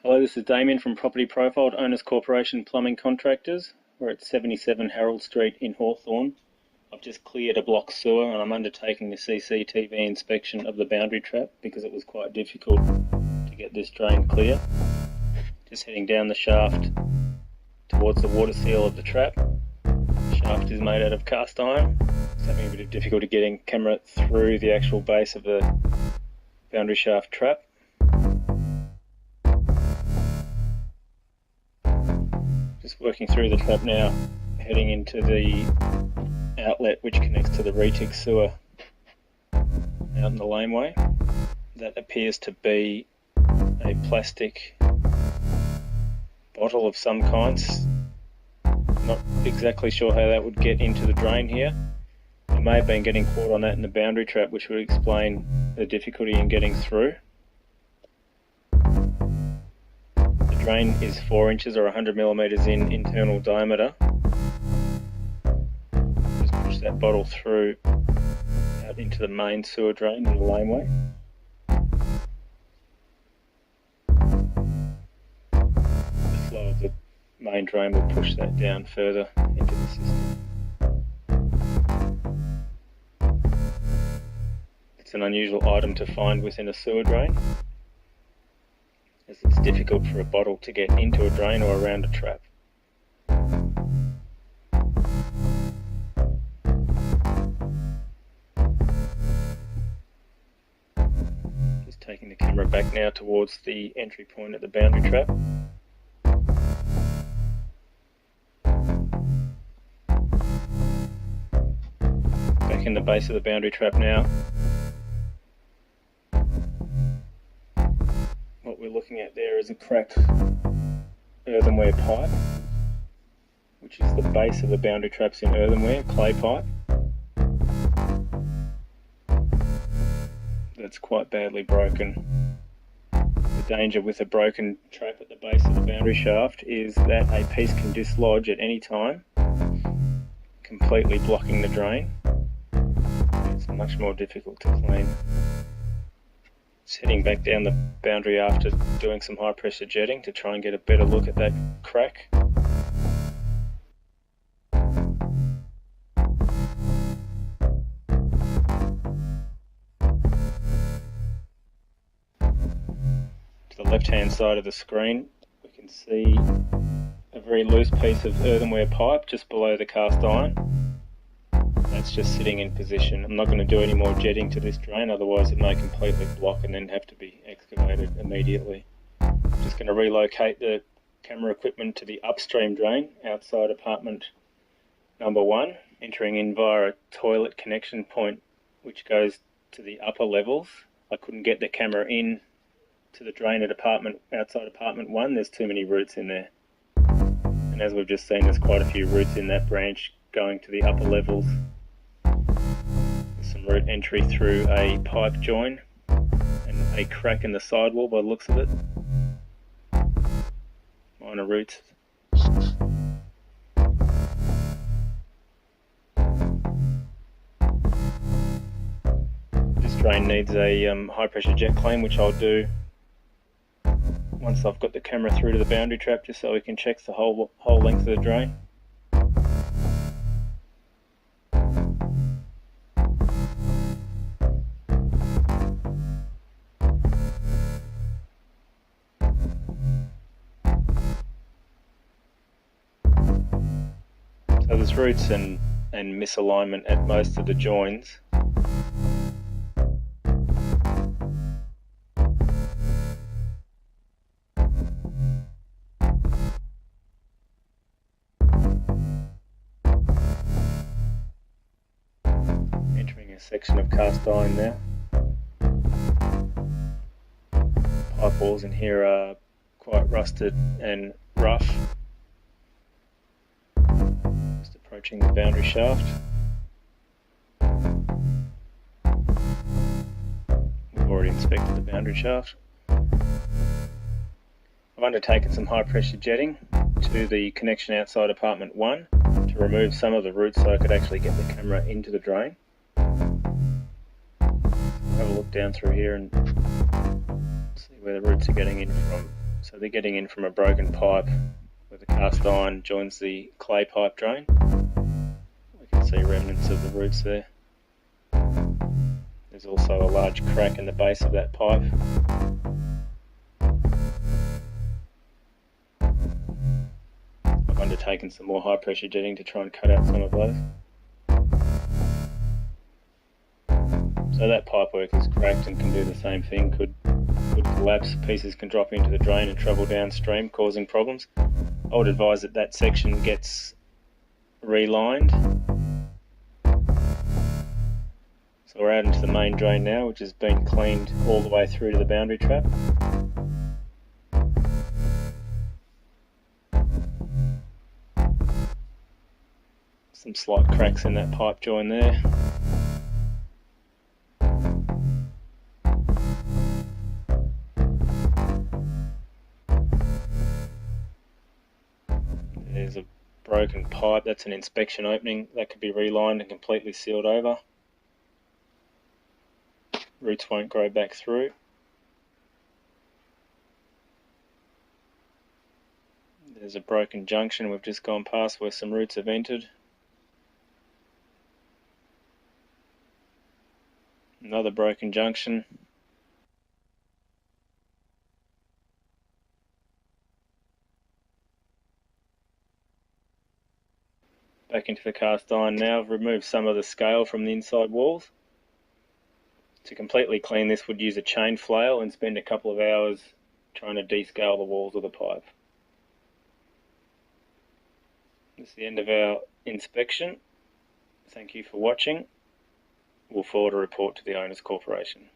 Hello, this is Damien from Property Profiled Owners Corporation Plumbing Contractors. We're at 77 Harold Street in Hawthorn. I've just cleared a block sewer and I'm undertaking a CCTV inspection of the boundary trap because it was quite difficult to get this drain clear. Just heading down the shaft towards the water seal of the trap. The shaft is made out of cast iron. It's having a bit of difficulty getting camera through the actual base of the boundary shaft trap. Just working through the trap now, heading into the outlet which connects to the retic sewer out in the laneway. That appears to be a plastic bottle of some kinds. Not exactly sure how that would get into the drain here. It may have been getting caught on that in the boundary trap, which would explain the difficulty in getting through. The drain is 4 inches or 100 millimeters in internal diameter. Just push that bottle through out into the main sewer drain in the laneway. The flow of the main drain will push that down further into the system. It's an unusual item to find within a sewer drain, as it's difficult for a bottle to get into a drain or around a trap. Just taking the camera back now towards the entry point of the boundary trap. Back in the base of the boundary trap now. What we're looking at there is a cracked earthenware pipe, which is the base of the boundary traps in earthenware, clay pipe. That's quite badly broken. The danger with a broken trap at the base of the boundary shaft is that a piece can dislodge at any time, completely blocking the drain. It's much more difficult to clean. Just heading back down the boundary after doing some high pressure jetting to try and get a better look at that crack. To the left hand side of the screen we can see a very loose piece of earthenware pipe just below the cast iron. That's just sitting in position. I'm not going to do any more jetting to this drain, otherwise it may completely block and then have to be excavated immediately. I'm just going to relocate the camera equipment to the upstream drain outside apartment number 1, entering in via a toilet connection point which goes to the upper levels. I couldn't get the camera in to the drain at outside apartment 1, there's too many roots in there. And as we've just seen, there's quite a few roots in that branch going to the upper levels. Some root entry through a pipe join and a crack in the sidewall by the looks of it. Minor roots. This drain needs a high pressure jet clean, which I'll do once I've got the camera through to the boundary trap, just so we can check the whole length of the drain. So there's roots and misalignment at most of the joins. Entering a section of cast iron now. Pipe walls in here are quite rusted and rough. Approaching the boundary shaft. We've already inspected the boundary shaft. I've undertaken some high pressure jetting to the connection outside apartment 1 to remove some of the roots so I could actually get the camera into the drain. Have a look down through here and see where the roots are getting in from. So So they're getting in from a broken pipe where the cast iron joins the clay pipe drain. We can see remnants of the roots there. There's also a large crack in the base of that pipe. I've undertaken some more high pressure jetting to try and cut out some of those. So that pipework is cracked and can do the same thing, could collapse, pieces can drop into the drain and travel downstream, causing problems. I would advise that that section gets relined. So we're out into the main drain now, which has been cleaned all the way through to the boundary trap. Some slight cracks in that pipe join there. There's a broken pipe, that's an inspection opening, that could be relined and completely sealed over. Roots won't grow back through. There's a broken junction we've just gone past where some roots have entered. Another broken junction. Back into the cast iron now. I've removed some of the scale from the inside walls. To completely clean this, would use a chain flail and spend a couple of hours trying to descale the walls of the pipe. This is the end of our inspection. Thank you for watching. We'll forward a report to the Owners Corporation.